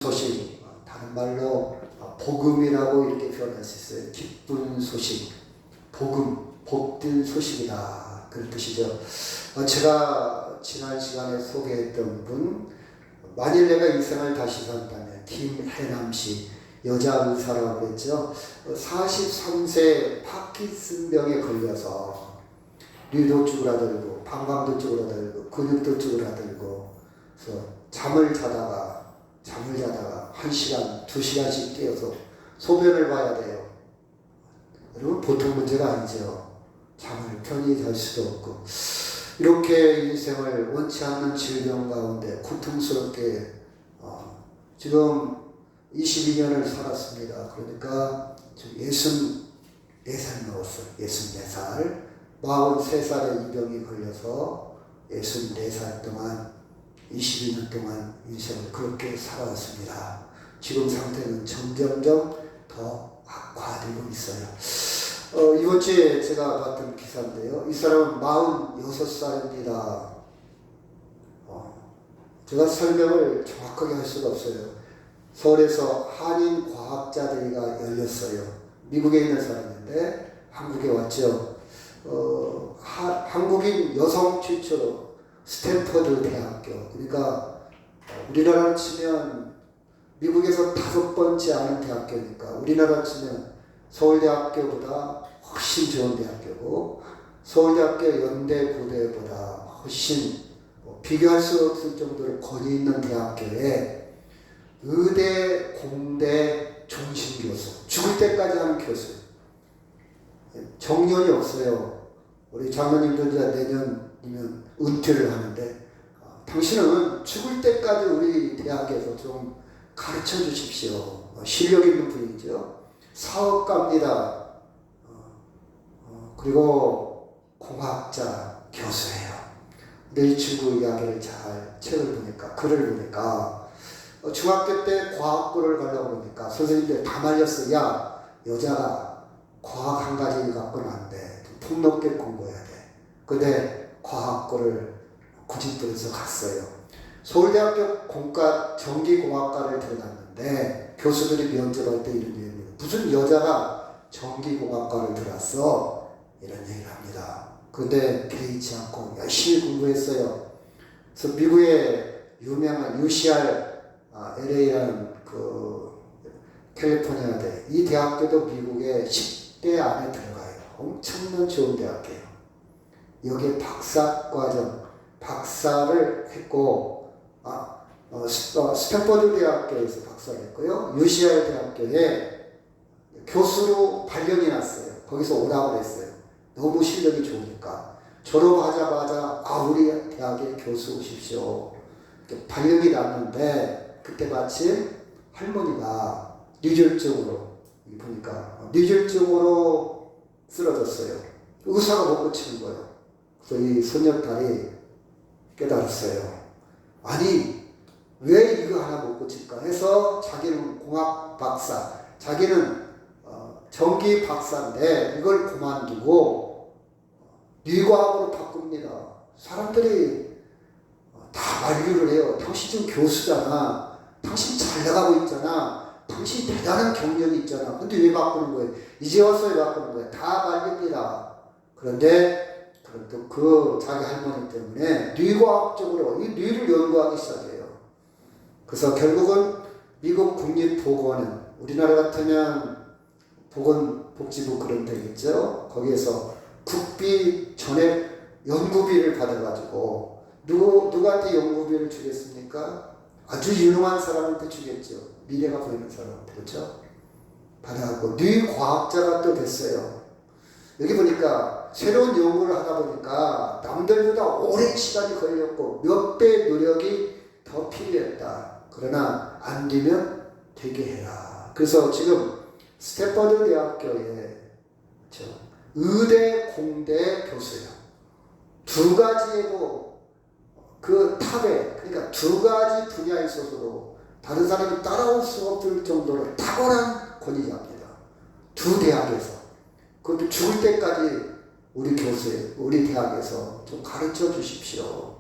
소식, 다른 말로 복음이라고 이렇게 표현할 수 있어요. 기쁜 소식, 복음, 복된 소식이다, 그런 뜻이죠. 제가 지난 시간에 소개했던 분, 만일 내가 인생을 다시 산다면 김혜남 씨, 여자 의사라고 그랬죠. 43세 파킨슨병에 걸려서 뇌도 쭈그라들고 방광도 쭈그라들고 근육도 쭈그라들고, 그래서 잠을 자다가 1시간, 2시간씩 깨어서 소변을 봐야 돼요. 여러분, 보통 문제가 아니죠. 잠을 편히 잘 수도 없고, 이렇게 인생을 원치 않는 질병 가운데 고통스럽게 지금 22년을 살았습니다. 그러니까 지금 64살 먹었어요. 64살. 43살에 이 병이 걸려서 64살 동안, 22년 동안 인생을 그렇게 살아왔습니다. 지금 상태는 점점점 더 악화되고 있어요. 이번 주에 제가 봤던 기사인데요. 이 사람은 46살입니다. 제가 설명을 정확하게 할 수가 없어요. 서울에서 한인 과학자대회가 열렸어요. 미국에 있는 사람인데 한국에 왔죠. 한국인 여성 최초로 스탠퍼드 대학교, 그러니까 우리나라로 치면 미국에서 5번째 하는 대학교니까 우리나라로 치면 서울대학교보다 훨씬 좋은 대학교고, 서울대학교 연대고대보다 훨씬 비교할 수 없을 정도로 권위 있는 대학교에 의대, 공대 종신교수, 죽을 때까지 하는 교수, 정년이 없어요. 우리 장로님도 이제 내년이면 은퇴를 하는데, 당신은 죽을 때까지 우리 대학에서 좀 가르쳐 주십시오. 실력 있는 분이죠. 사업가입니다. 그리고 공학자, 교수예요. 근데 이 친구 이야기를 책을 보니까, 글을 보니까, 중학교 때 과학부를 가려고 그러니까 선생님들 다 말렸어. 야, 여자가 과학 한 가지 갖고는 안 돼. 폭넓게 공부해야 돼. 근데 과학고를 고집부려서 갔어요. 서울대학교 전기공학과를 들어갔는데 교수들이 면접할 때 이런 얘기를 해요. 무슨 여자가 전기공학과를 들어왔어? 이런 얘기를 합니다. 근데 개의치 않고 열심히 공부했어요. 그래서 미국의 유명한 UCR, LA라는 캘리포니아대, 이 대학교도 미국의 10대 안에 들어가요. 엄청난 좋은 대학교예요. 여기에 박사를 했고, 스탠퍼드 대학교에서 박사를 했고요. UCR 대학교에 교수로 발령이 났어요. 거기서 오라고 했어요. 너무 실력이 좋으니까. 졸업하자마자 우리 대학에 교수 오십시오. 발령이 났는데, 그때 마침 할머니가 뇌졸중으로, 보니까 뇌졸중으로 쓰러졌어요. 의사가 못 고치는 거예요. 그래서 이 손녀딸이 깨달았어요. 아니, 왜 이거 하나 못 고칠까 해서, 자기는 공학 박사, 자기는 전기 박사인데 이걸 그만두고 뇌과학으로 바꿉니다. 사람들이 다 만류를 해요. 당신 지금 교수잖아. 당신 잘 나가고 있잖아. 당신 대단한 경력이 있잖아. 근데 왜 바꾸는 거예요? 이제 와서 왜 바꾸는 거예요? 다 말립니다. 그런데 그 자기 할머니 때문에 뇌과학적으로 이 뇌를 연구하기 시작해요. 그래서 결국은 미국 국립보건원, 우리나라 같으면 보건복지부 그런 데겠죠. 거기에서 국비 전액 연구비를 받아가지고, 누구한테 연구비를 주겠습니까? 아주 유능한 사람한테 주겠죠. 미래가 보이는 사람한테, 그렇죠? 받아갖고 뇌과학자가 또 됐어요. 여기 보니까 새로운 연구를 하다 보니까 남들보다 오랜 시간이 걸렸고 몇 배 노력이 더 필요했다. 그러나 안 되면 되게 해라. 그래서 지금 스탠퍼드 대학교에 의대, 공대 교수예요. 두 가지고 그 탑에, 그러니까 두 가지 분야에 있어서도 다른 사람이 따라올 수 없을 정도로 탁월한 권위자입니다. 두 대학에서. 그것도 죽을 때까지 우리 대학에서 좀 가르쳐 주십시오.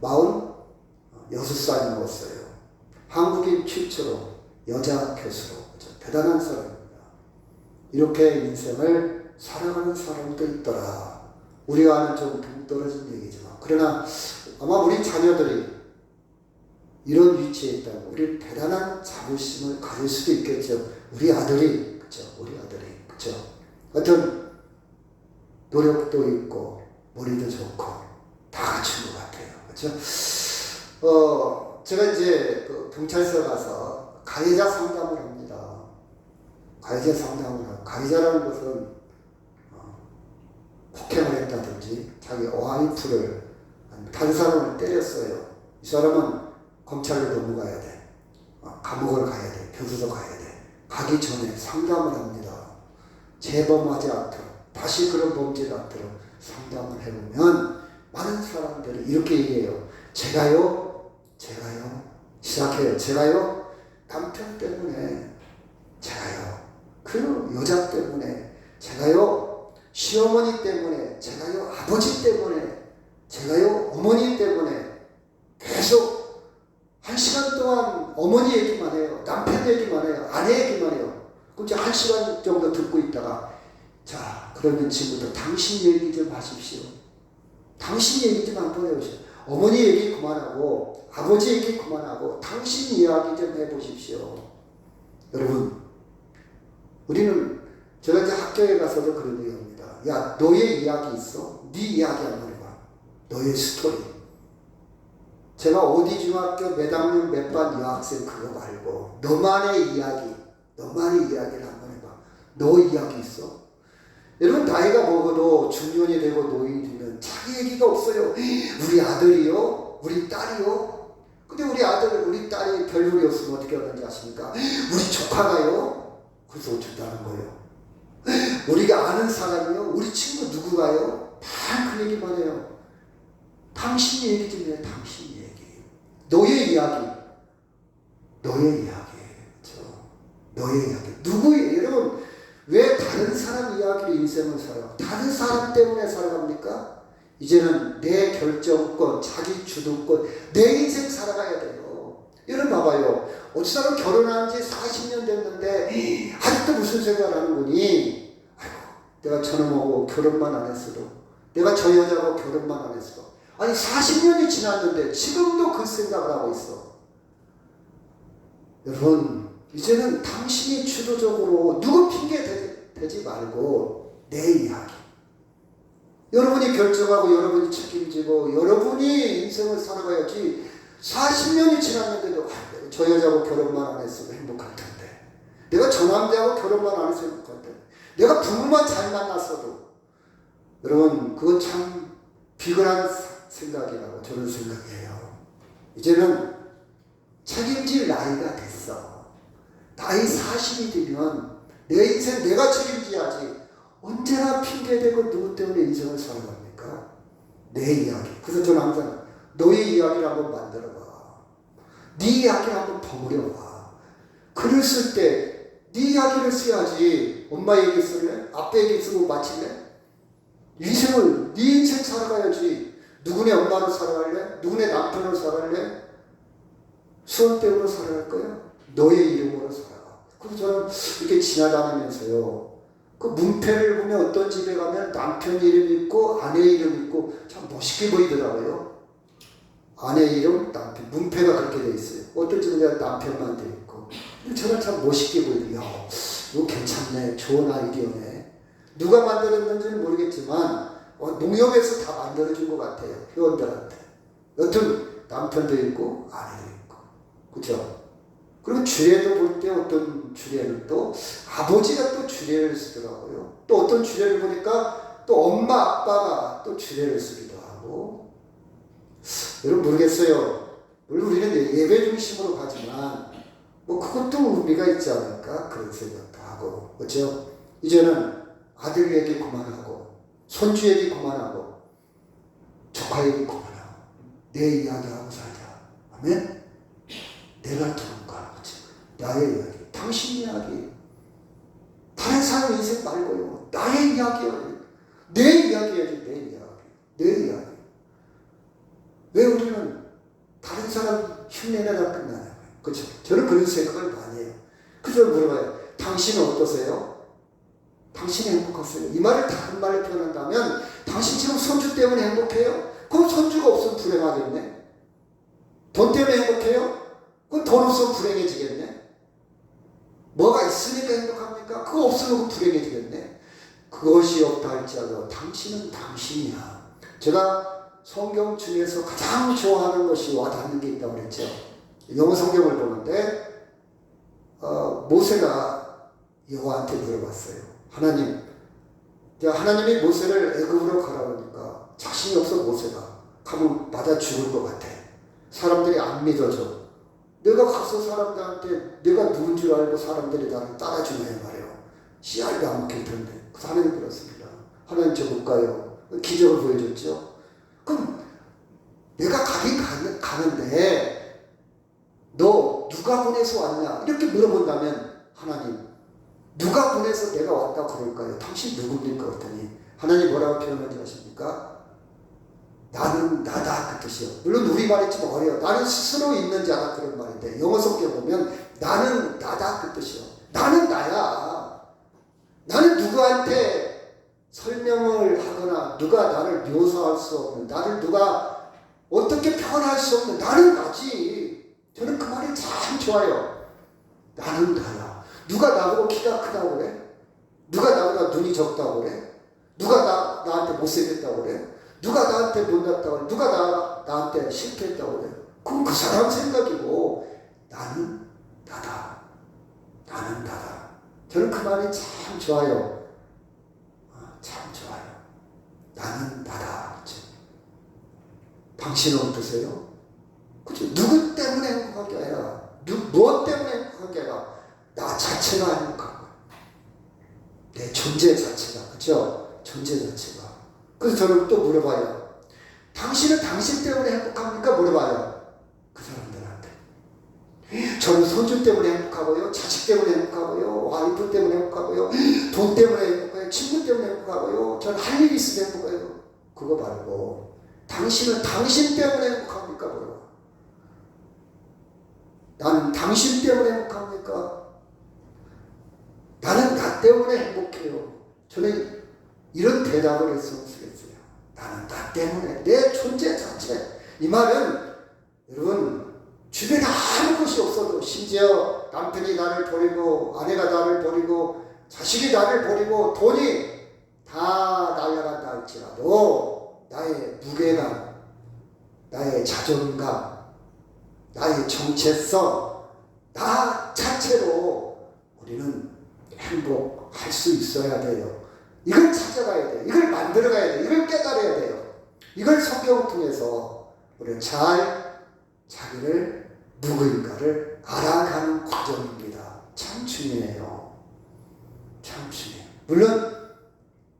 46살이 먹었어요. 한국인 최초로 여자 교수로 대단한 사람입니다. 이렇게 인생을 살아가는 사람도 있더라. 우리와는 좀 동떨어진 얘기지만 그러나 아마 우리 자녀들이 이런 위치에 있다면 우리 대단한 자부심을 가질 수도 있겠죠. 우리 아들이 그죠? 우리 아들이 그죠? 어떤 노력도 있고 머리도 좋고 다 갖춘 것 같아요. 그죠? 제가 이제 그 경찰서 가서 가해자 상담을 합니다. 가해자 상담을 하고 가해자라는 것은 폭행을 했다든지 자기 와이프를 다른 사람을 때렸어요. 이 사람은 검찰로 넘어가야 돼. 감옥을 가야 돼. 교도소 가야 돼. 가기 전에 상담을 합니다. 재범하지 않도록 다시 그런 범죄가 않도록 상담을 해보면 많은 사람들이 이렇게 얘기해요. 제가요 시작해요. 제가요 남편 때문에 제가요 그 여자 때문에 제가요 시어머니 때문에 제가요 아버지 때문에 제가요 어머니 때문에 계속 1시간 동안 어머니 얘기만 해요. 남편 얘기만 해요. 아내 얘기만 해요. 그럼 이제 1시간 정도 듣고 있다가 자 그러면 지금부터 당신 얘기 좀 하십시오. 당신 얘기 좀 한번 해보십시오. 어머니 얘기 그만하고 아버지 얘기 그만하고 당신 이야기 좀 해보십시오. 여러분 우리는 제가 이제 학교에 가서도 그런 얘기 합니다. 야 너의 이야기 있어? 네 이야기 한번 해봐. 너의 스토리. 제가 어디 중학교 몇 학년 몇 반 여학생 그거 말고 너만의 이야기를 한번 해봐. 너 이야기 있어? 여러분 나이가 먹어도 중년이 되고 노인이 되면 자기 얘기가 없어요. 우리 아들이요? 우리 딸이요? 근데 우리 아들, 우리 딸이 별일이 없으면 어떻게 하는지 아십니까? 우리 조카가요? 그래서 어쩌다는 거예요. 우리가 아는 사람이요? 우리 친구 누구가요? 다 그 얘기만 해요. 당신 얘기 좀 해. 당신 얘기. 너의 이야기. 너의 이야기. 그렇죠? 너의 이야기. 누구의 여러분 왜 다른 사람 이야기로 인생을 살아요? 다른 사람 때문에 살아갑니까? 이제는 내 결정권, 자기 주도권, 내 인생 살아가야 돼요. 여러분 봐봐요. 어떤 사람 결혼한 지 40년 됐는데 아직도 무슨 생각을 하는 거니? 아이고, 내가 저놈하고 결혼만 안 했어도, 내가 저 여자하고 결혼만 안 했어. 아니 40년이 지났는데 지금도 그 생각을 하고 있어. 여러분 이제는 당신이 주도적으로 누구 핑계 대지 말고 내 이야기. 여러분이 결정하고 여러분이 책임지고 여러분이 인생을 살아가야지. 40년이 지났는데도 저 여자하고 결혼만 안 했어도 행복할 텐데, 내가 저 남자하고 결혼만 안 했어도 행복할 텐데, 내가 부부만 잘 만났어도. 여러분 그건 참 비근한 생각이라고 저는 생각해요. 이제는 책임질 나이가 됐어. 나이 40이 되면 내 인생 내가 책임져야지. 언제나 핑계대고 누구 때문에 인생을 살아갑니까? 내 이야기. 그래서 저는 항상 너의 이야기를 한번 만들어봐. 네 이야기를 한번 버무려봐. 글을 쓸 때 네 이야기를 써야지. 엄마 얘기 쓸래? 아빠 얘기 쓰고 마칠래? 인생을 네 인생 살아가야지. 누구네 엄마로 살아갈래? 누구네 남편으로 살아갈래? 수원 때문에 살아갈 거야? 너의 이름으로 살아가. 그래서 저는 이렇게 지나다니면서요, 그 문패를 보면 어떤 집에 가면 남편 이름 있고 아내 이름 있고 참 멋있게 보이더라고요. 아내 이름, 남편, 문패가 그렇게 돼 있어요. 어떤 집은 남편만 돼 있고. 저는 참 멋있게 보이더라고요. 이거 괜찮네. 좋은 아이디어네. 누가 만들었는지는 모르겠지만 농협에서 다 만들어준 것 같아요. 회원들한테. 여튼 남편도 있고 아내도 있고. 그렇죠? 그리고 주례도 볼 때 어떤 주례는 또 아버지가 또 주례를 쓰더라고요. 또 어떤 주례를 보니까 또 엄마 아빠가 또 주례를 쓰기도 하고. 여러분 모르겠어요. 물론 우리는 예배 중심으로 가지만 뭐 그것도 의미가 있지 않을까 그런 생각도 하고. 그렇죠? 이제는 아들 얘기 그만하고 손주 얘기 그만하고 조카 얘기 그만하고 내 이야기하고 살자. 아멘? 내가 누군가, 나의 이야기, 당신 이야기, 다른 사람 인생 말고요. 나의 이야기요. 내 이야기야지. 내 이야기. 내 이야기. 왜 우리는 다른 사람 흉내내다 끝나냐. 그렇죠? 저는 그런 생각을 많이 해요. 그래서 물어봐요. 당신은 어떠세요? 당신이 행복하세요? 이 말을 다른 말로 표현한다면 당신 지금 손주 때문에 행복해요? 그럼 손주가 없으면 불행하겠네? 돈 때문에 행복해요? 그럼 돈 없으면 불행해지겠네? 뭐가 있으니까 행복합니까? 그거 없으면 불행해지겠네? 그것이 없다 할지라도 당신은 당신이야. 제가 성경 중에서 가장 좋아하는 것이 와닿는 게 있다고 그랬죠. 영어 성경을 보는데 모세가 여호와한테 물어봤어요. 하나님이 모세를 애굽으로 가라니까 자신이 없어. 모세가 가면 맞아 죽을 것 같아. 사람들이 안 믿어줘. 내가 가서 사람들한테 내가 누군 줄 알고 사람들이 나를 따라주네 말이에요. 씨알도 안 먹힐 텐데. 그래서 하나님 그렇습니다. 하나님 저 못 가요. 기적을 보여줬죠. 그럼 내가 가긴 가는데 너 누가 보내서 왔냐? 이렇게 물어본다면 하나님 누가 보내서 내가 왔다 그럴까요? 당신 누굽니까? 그랬더니 하나님 뭐라고 표현하지 아십니까? 나는 나다 그 뜻이요. 물론 우리말이 좀 어려워. 나는 스스로 있는 자다 그런 말인데 영어 성경 보면 나는 나다 그 뜻이요. 나는 나야. 나는 누구한테 설명을 하거나 누가 나를 묘사할 수 없는, 나를 누가 어떻게 표현할 수 없는 나는 나지. 저는 그 말이 참 좋아요. 나는 나야. 누가 나보고 키가 크다고 그래? 누가 나보다 눈이 적다고 그래? 누가 나한테 못생겼다고 그래? 누가 나한테 못났다고 그래? 누가 나한테 실패했다고 그래? 그건 그 사람 생각이고 나는 나다. 나는 나다. 저는 그 말이 참 좋아요. 참 좋아요. 나는 나다. 그렇죠? 당신은 어떠세요? 그렇죠? 누구 때문에 행복한 게 아니라 무엇 때문에 행복한 게 아니라 나 자체가 행복한 거야. 내 존재 자체가. 그렇죠? 존재 자체가. 그래서 저는 또 물어봐요. 당신은 당신 때문에 행복합니까? 물어봐요. 그 사람들한테. 저는 손주 때문에 행복하고요. 자식 때문에 행복하고요. 와이프 때문에 행복하고요. 돈 때문에 행복해요. 친구 때문에 행복하고요. 저는 할 일이 있으면 행복해요. 그거 말고 당신은 당신 때문에 행복합니까? 물어봐. 나는 당신 때문에 행복합니까? 나는 나 때문에 행복해요. 저는 이런 대답을 했으면 쓰겠어요. 나는 나 때문에, 내 존재 자체. 이 말은 여러분 주변에 아무것이 없어도 심지어 남편이 나를 버리고 아내가 나를 버리고 자식이 나를 버리고 돈이 다 날아간다 할지라도 나의 무게감, 나의 자존감, 나의 정체성, 나 자체로 우리는 행복할 수 있어야 돼요. 이걸 찾아가야 돼요. 이걸 만들어가야 돼요. 이걸 깨달아야 돼요. 이걸 성경을 통해서 우리는 잘 자기를 누구인가를 알아가는 과정입니다. 참 중요해요. 참 중요해요. 물론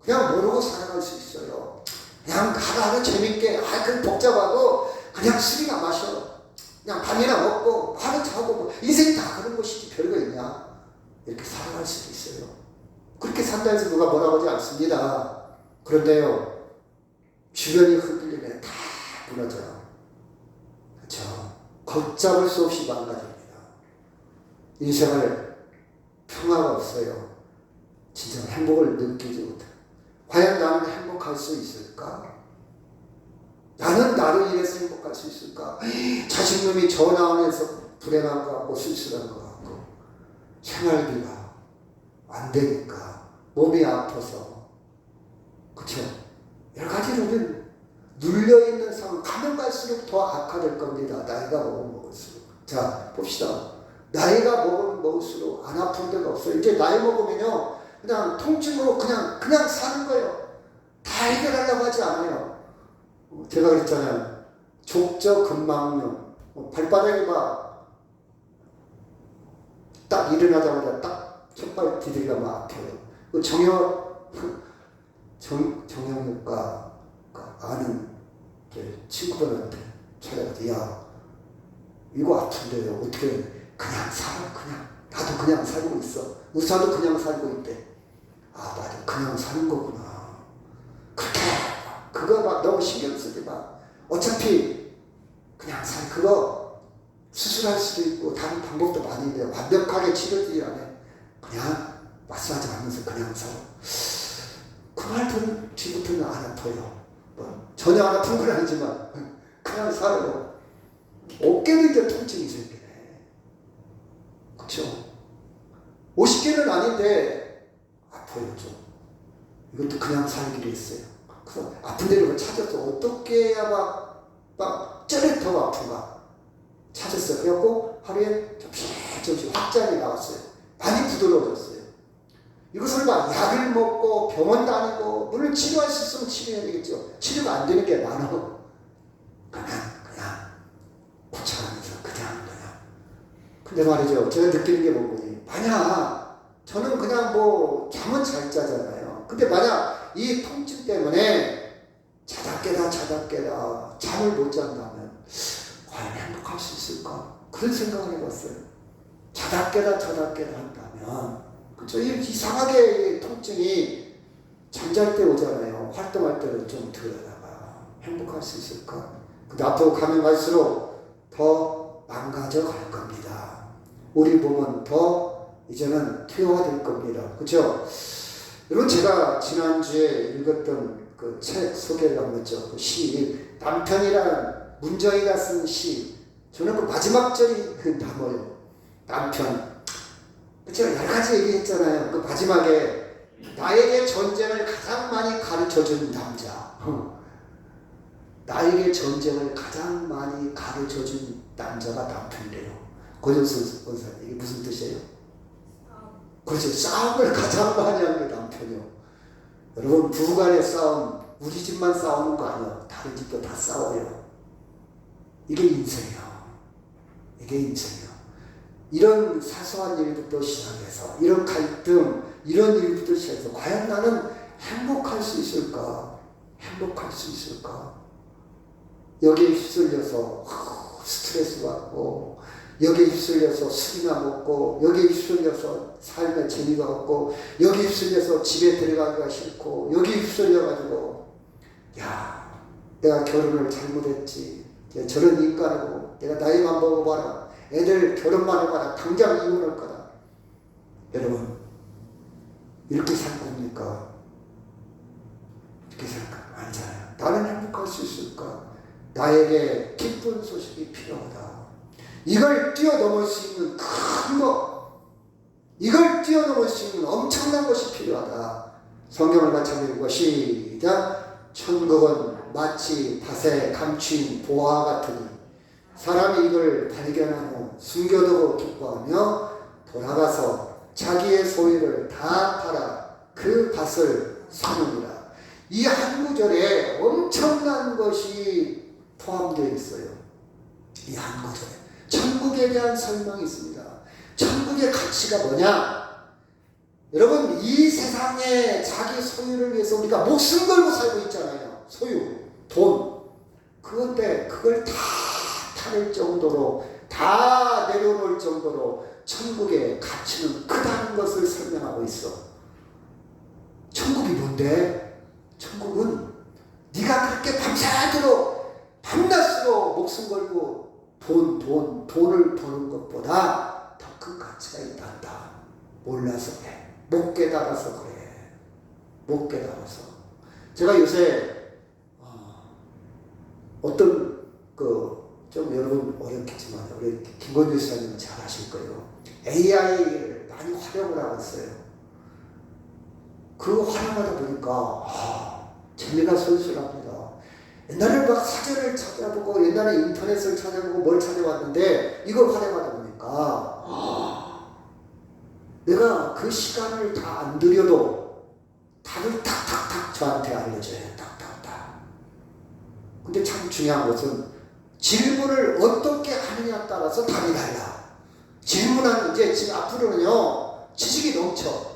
그냥 모르고 살아갈 수 있어요. 그냥 하루하루 재밌게 그 복잡하고 그냥 술이나 마셔. 그냥 밥이나 먹고 하루 자고 뭐 인생 다 그런 것이지 별거 있냐. 이렇게 살아갈 수도 있어요. 그렇게 산다 해서 누가 뭐라고 하지 않습니다. 그런데요, 주변이 흔들리면 다 무너져요. 그렇죠? 걷잡을 수 없이 망가집니다. 인생을 평화가 없어요. 진짜 행복을 느끼지 못해요. 과연 나는 행복할 수 있을까? 나는 나로 인해서 행복할 수 있을까? 자식놈이 전화 안 해서 불행한 것 같고 쓸쓸한 것 같고 생활비가 안 되니까 몸이 아파서 그렇죠? 여러 가지로 눌려있는 상황 가면 갈수록 더 악화될 겁니다. 나이가 먹을수록. 자 봅시다. 나이가 먹을수록 안 아픈 데가 없어요. 이제 나이 먹으면요 그냥 통증으로 그냥 사는 거예요. 다 해결하려고 하지 않아요. 제가 그랬잖아요. 족저근막염 발바닥이 막 딱 일어나자마자 딱 첫발 디디가 막 아파요. 그 정형외과 아는 친구들한테 찾아가서 야 이거 아픈데요. 어떻게 그냥 살아. 그냥 나도 그냥 살고 있어. 의사도 그냥 살고 있대. 아 나도 그냥 사는 거구나. 그렇게 그거 막 너무 신경 쓰지 마. 어차피 그냥 그거 수술할 수도 있고 다른 방법도 많이 있는데 완벽하게 치료되지 않아요. 그냥 마사지 하면서 그냥 살아. 그 말 들은 뒤부터는 안 아파요. 뭐 전혀 안 아픈 건 아니지만 그냥 살아요. 어깨는 이제 통증이 생기네. 그렇죠? 50개는 아닌데 아파요 좀. 이것도 그냥 살기로 했어요. 그래서 아픈 데를 찾아서 어떻게 해야 막 쩌릿하고 아픈가 찾았어요. 그래갖고 하루에 조금씩 확장이 나왔어요. 많이 부드러워졌어요. 이것을 막 약을 먹고 병원 다니고 물론 치료할 수 있으면 치료해야 되겠죠. 치료가 안 되는 게 많아. 그냥 고쳐가면서 그냥. 근데 말이죠. 제가 느끼는 게 뭐니? 만약 저는 그냥 뭐 잠은 잘 자잖아요. 근데 만약 이 통증 때문에 자다 깨다 잠을 못 잔다면 과연 행복할 수 있을까? 그런 생각을 해봤어요. 자다 깨다 한다면 그렇죠? 이상하게 통증이 잠잘 때 오잖아요. 활동할 때는 좀 덜하다가 행복할 수 있을까? 근데 앞으로 가면 갈수록 더 망가져 갈 겁니다. 우리 몸은 더 이제는 퇴화될 겁니다. 그렇죠? 여러분 제가 지난주에 읽었던 그 책 소개를 한번 했죠. 그 시, 남편이라는 문정이가 쓴 시. 저는 그 마지막 절이 남아요. 남편. 제가 여러 가지 얘기했잖아요. 그 마지막에 나에게 전쟁을 가장 많이 가르쳐준 남자. 나에게 전쟁을 가장 많이 가르쳐준 남자가 남편이래요. 고정수 원사님, 이게 무슨 뜻이에요? 그렇죠. 싸움을 가장 많이 하는 게 남편이요. 여러분 부부간의 싸움, 우리 집만 싸우는 거 아니에요. 다른 집도 다 싸워요. 이게 인생이에요. 이런 사소한 일부터 시작해서 이런 갈등, 이런 일부터 시작해서 과연 나는 행복할 수 있을까? 여기에 휩쓸려서 스트레스 받고 여기에 휩쓸려서 술이나 먹고 여기에 휩쓸려서 삶에 재미가 없고 여기에 휩쓸려서 집에 들어가기가 싫고 여기에 휩쓸려가지고 야 내가 결혼을 잘못했지 저런 인간이고 내가 나이만 먹어봐라 애들 결혼만 해봐라 당장 이혼할 거다. 여러분 이렇게 살 겁니까? 이렇게 살 거 아니잖아요. 나는 행복할 수 있을까? 나에게 기쁜 소식이 필요하다. 이걸 뛰어넘을 수 있는 큰 것, 이걸 뛰어넘을 수 있는 엄청난 것이 필요하다. 성경을 같이 한번 읽고 시작. 천국은 마치 밭에 감추인 보화 같으니 사람이 이걸 발견한 후 숨겨두고 기뻐하며 돌아가서 자기의 소유를 다 팔아 그 밭을 사느니라. 이 한 구절에 엄청난 것이 포함되어 있어요. 이 한 구절에 천국에 대한 설명이 있습니다. 천국의 가치가 뭐냐? 여러분 이 세상에 자기 소유를 위해서 우리가 목숨 걸고 살고 있잖아요. 소유, 돈. 그런데 그걸 다 탈을 정도로 다 내려놓을 정도로 천국의 가치는 크다는 것을 설명하고 있어. 천국이 뭔데? 천국은 네가 그렇게 밤새도록 밤낮으로 목숨 걸고 돈을 버는 것보다 더 큰 가치가 있단다. 몰라서 그래. 못 깨달아서 그래. 못 깨달아서. 제가 요새 어떤 좀 여러분 어렵겠지만 우리 김건주 시장님은 잘 아실 거예요. AI를 많이 활용을 하고 있어요. 그 활용하다 보니까 재미가 솔솔합니다. 옛날에 막 사전을 찾아보고 옛날에 인터넷을 찾아보고 뭘 찾아봤는데 이걸 활용하다 보니까 내가 그 시간을 다 안 들여도 답을 탁탁탁 저한테 알려줘요. 탁탁탁. 근데 참 중요한 것은 질문을 어떻게 하느냐에 따라서 답이 달라. 질문하는 이제 지금 앞으로는요 지식이 넘쳐.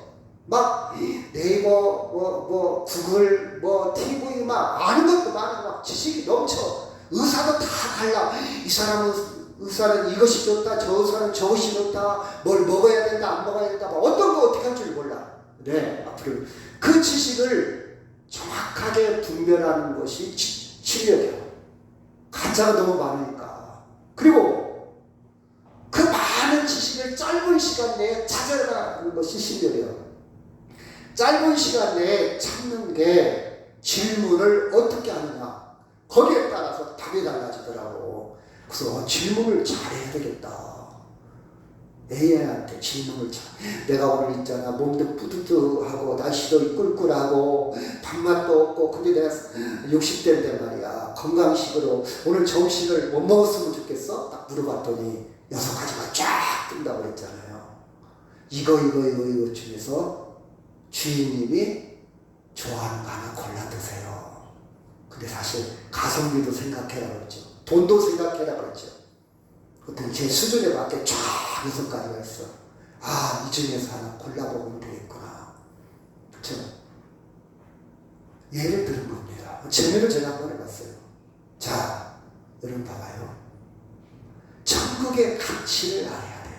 막 네이버 구글 TV 막 아는 것도 많아. 막 지식이 넘쳐. 의사도 다 달라. 이 사람은 의사는 이것이 좋다, 저 의사는 저것이 좋다, 뭘 먹어야 된다, 안 먹어야 된다, 어떤 거 어떻게 할 줄 몰라. 네, 앞으로 그 지식을 정확하게 분별하는 것이 치료예요. 가짜가 너무 많으니까. 그리고 많은 지식을 짧은 시간 내에 찾아가는 것이 신념이에요. 짧은 시간 내에 찾는 게 질문을 어떻게 하느냐, 거기에 따라서 답이 달라지더라고. 그래서 질문을 잘해야 되겠다. AI한테 질문을 내가 오늘 있잖아, 몸도 뿌듯하고 날씨도 꿀꿀하고 밥맛도 없고, 근데 내가 60대인데 말이야, 건강식으로 오늘 점심을 못 먹었으면 좋겠어? 딱 물어봤더니 6가지가 쫙 뜬다고 그랬잖아요. 이거 중에서 주인님이 좋아하는 거 하나 골라 드세요. 근데 사실 가성비도 생각해라 그랬죠. 돈도 생각해라 그랬죠. 그때 제 수준에 맞게 쫙 6가지가 있어. 아, 이 중에서 하나 골라보면 되겠구나. 그쵸? 예를 들은 겁니다. 재미를 제가 한번 해봤어요. 자, 여러분 봐봐요. 천국의 가치를 알아야 돼.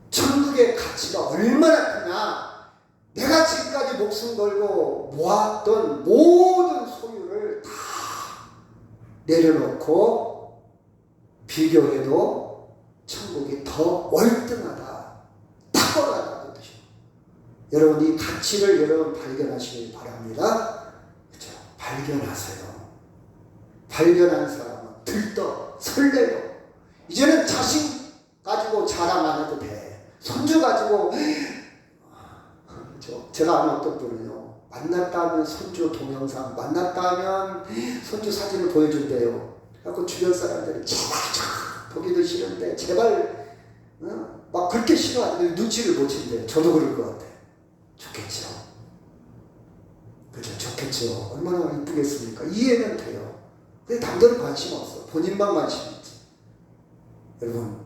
천국의 가치가 얼마나 크냐. 내가 지금까지 목숨 걸고 모았던 모든 소유를 다 내려놓고 비교해도 천국이 더 월등하다, 탁월하다는 뜻이에요. 여러분, 이 가치를 여러분 발견하시길 바랍니다. 그렇죠? 발견하세요. 발견한 사람은 들떠 설레요. 이제는 자식 가지고 자랑 안 해도 돼. 손주 가지고 제가 아는 어떤 분은요, 만났다 하면 손주 동영상, 만났다 하면 손주 사진을 보여준대요. 그래서 주변 사람들이 제발 보기도 싫은데 제발 막 그렇게 싫어하는데 눈치를 못 챈대. 저도 그럴 것 같아. 좋겠죠. 그죠? 좋겠죠. 얼마나 이쁘겠습니까? 이해는 돼요. 근데 남들은 관심 없어. 본인만 관심 있지. 여러분,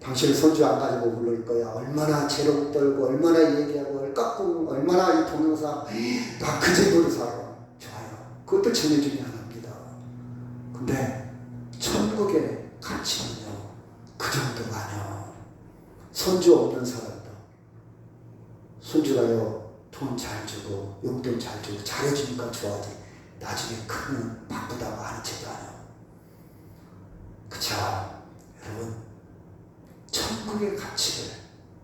당신을 손주 안 가지고 부를 거야. 얼마나 재롱 떨고, 얼마나 얘기하고, 깎고, 얼마나 이 동영상, 나 그 정도로 살아. 좋아요. 그것도 재미 중에 하나입니다. 근데 천국의 가치는요, 그 정도가 아니야. 손주 없는 사람도 손주가요, 돈 잘 주고 용돈 잘 주고 잘해주니까 좋아하지, 나중에 크면 바쁘다고 하는 채도 아니야. 그쵸? 여러분, 천국의 가치를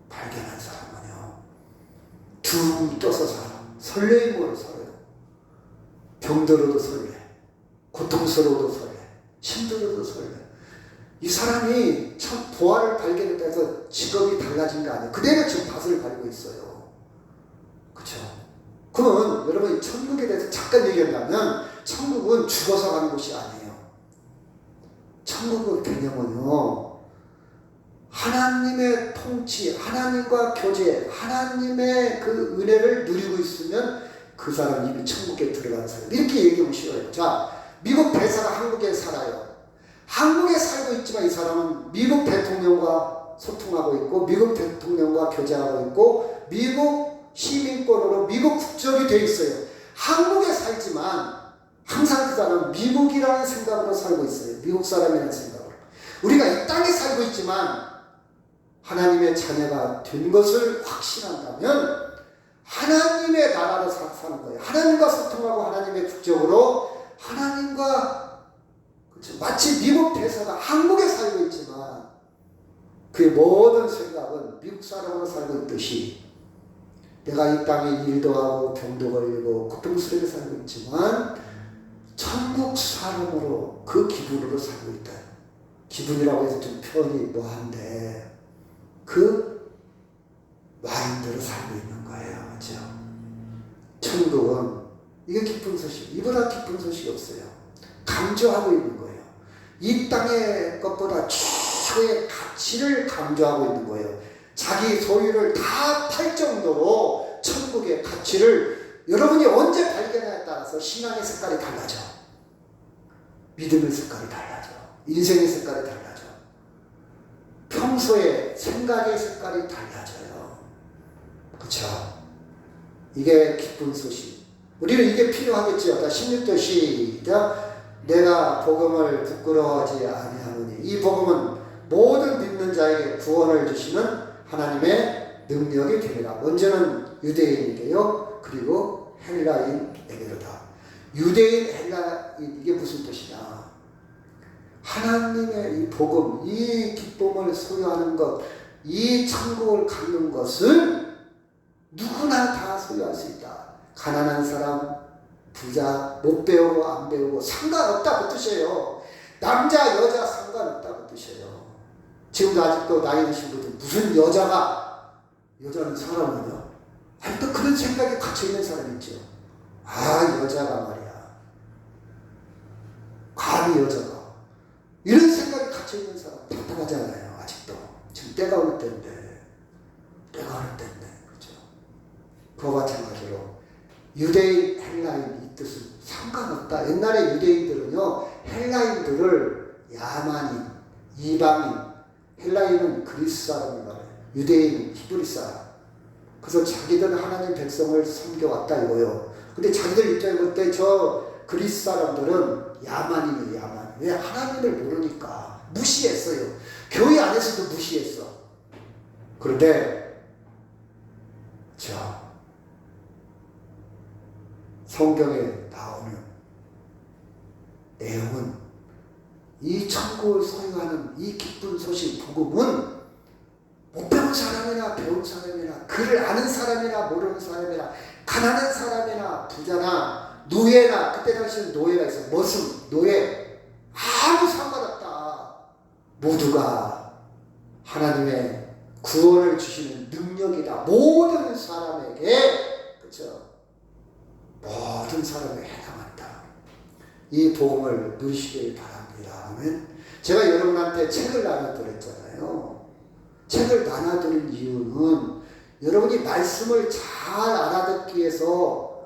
발견한 사람은요, 둥 떠서 살아. 설레임으로 살아요. 병들어도 설레, 고통스러워도 설레, 힘들어도 설레. 이 사람이 참 보화를 발견했다 해서 직업이 달라진 거 아니에요. 그대로 지금 밭을 가지고 있어요. 그쵸? 그러면 여러분, 천국에 대해서 잠깐 얘기한다면, 천국은 죽어서 가는 곳이 아니에요. 천국의 개념은요, 하나님의 통치, 하나님과 교제, 하나님의 그 은혜를 누리고 있으면 그 사람 이미 천국에 들어가는 사람. 이렇게 얘기하면 쉬워요. 자, 미국 대사가 한국에 살아요. 한국에 살고 있지만 이 사람은 미국 대통령과 소통하고 있고, 미국 대통령과 교제하고 있고, 미국 시민권으로 미국 국적이 되어 있어요. 한국에 살지만 항상 그 사람은 미국이라는 생각으로 살고 있어요. 미국 사람이라는 생각으로. 우리가 이 땅에 살고 있지만 하나님의 자녀가 된 것을 확신한다면 하나님의 나라로 사는 거예요. 하나님과 소통하고 하나님의 국적으로 하나님과, 그렇죠? 마치 미국 대사가 한국에 살고 있지만 그의 모든 생각은 미국 사람으로 살고 있듯이, 내가 이 땅에 일도 하고 병도 걸리고 고통스럽게 살고 있지만 천국 사람으로 그 기분으로 살고 있다. 기분이라고 해서 좀 표현이 뭐한데 그 마인드로 살고 있는 거예요. 그렇죠? 천국은, 이게 기쁜 소식, 이보다 기쁜 소식이 없어요. 강조하고 있는 거예요. 이 땅의 것보다 최고의 가치를 강조하고 있는 거예요. 자기 소유를 다 팔 정도로 천국의 가치를 여러분이 언제 발견하냐에 따라서 신앙의 색깔이 달라져. 믿음의 색깔이 달라져. 인생의 색깔이 달라져. 평소에 생각의 색깔이 달라져요. 그렇죠? 이게 기쁜 소식. 우리는 이게 필요하겠죠. 16절 시작. 내가 복음을 부끄러워하지 아니하노니 이 복음은 모든 믿는 자에게 구원을 주시는 하나님의 능력이 되리라. 먼저는 유대인에게요, 그리고 헬라인에게로다. 유대인, 헬라인, 이게 무슨 뜻이냐? 하나님의 이 복음, 이 기쁨을 소유하는 것, 이 천국을 갖는 것을 누구나 다 소유할 수 있다. 가난한 사람, 부자, 못 배우고 안 배우고 상관없다고 뜻이에요. 남자, 여자 상관없다고 뜻이에요. 지금도 아직도 나이 드신 분들 무슨 여자는 사람이냐? 아직도 그런 생각에 갇혀있는 사람이 있죠. 아, 여자가 말이야. 감히 여자가. 이런 생각에 갇혀있는 사람 답답하잖아요. 아직도. 지금 때가 어느 때인데. 그렇죠? 그와 마찬가지로 유대인, 헬라인 이 뜻은 상관없다. 옛날에 유대인들은요, 헬라인들을 야만인, 이방인, 헬라인은 그리스 사람이 말해요. 유대인은 히브리 사람. 그래서 자기들은 하나님 백성을 섬겨왔다 이거요. 근데 자기들 입장에 볼 때 저 그리스 사람들은 야만이에요, 야만. 왜? 하나님을 모르니까. 무시했어요. 교회 안에서도 무시했어. 그런데, 성경에 나오는 내용은 이 천국을 소유하는 이 기쁜 소식, 복음은 못 배운 사람이나 배운 사람이나 글을 아는 사람이나 모르는 사람이나 가난한 사람이나 부자나 노예나 그때 당시에는 노예가 있어요. 머슴, 노예 아무 상관없다. 모두가 하나님의 구원을 주시는 능력이다. 모든 사람에게 그렇죠. 모든 사람에 해당한다. 이 복음을 누리시길 바랍니다. 아멘. 제가 여러분한테 책을 나눠드렸잖아요. 책을 나눠드린 이유는 여러분이 말씀을 잘 알아듣기 위해서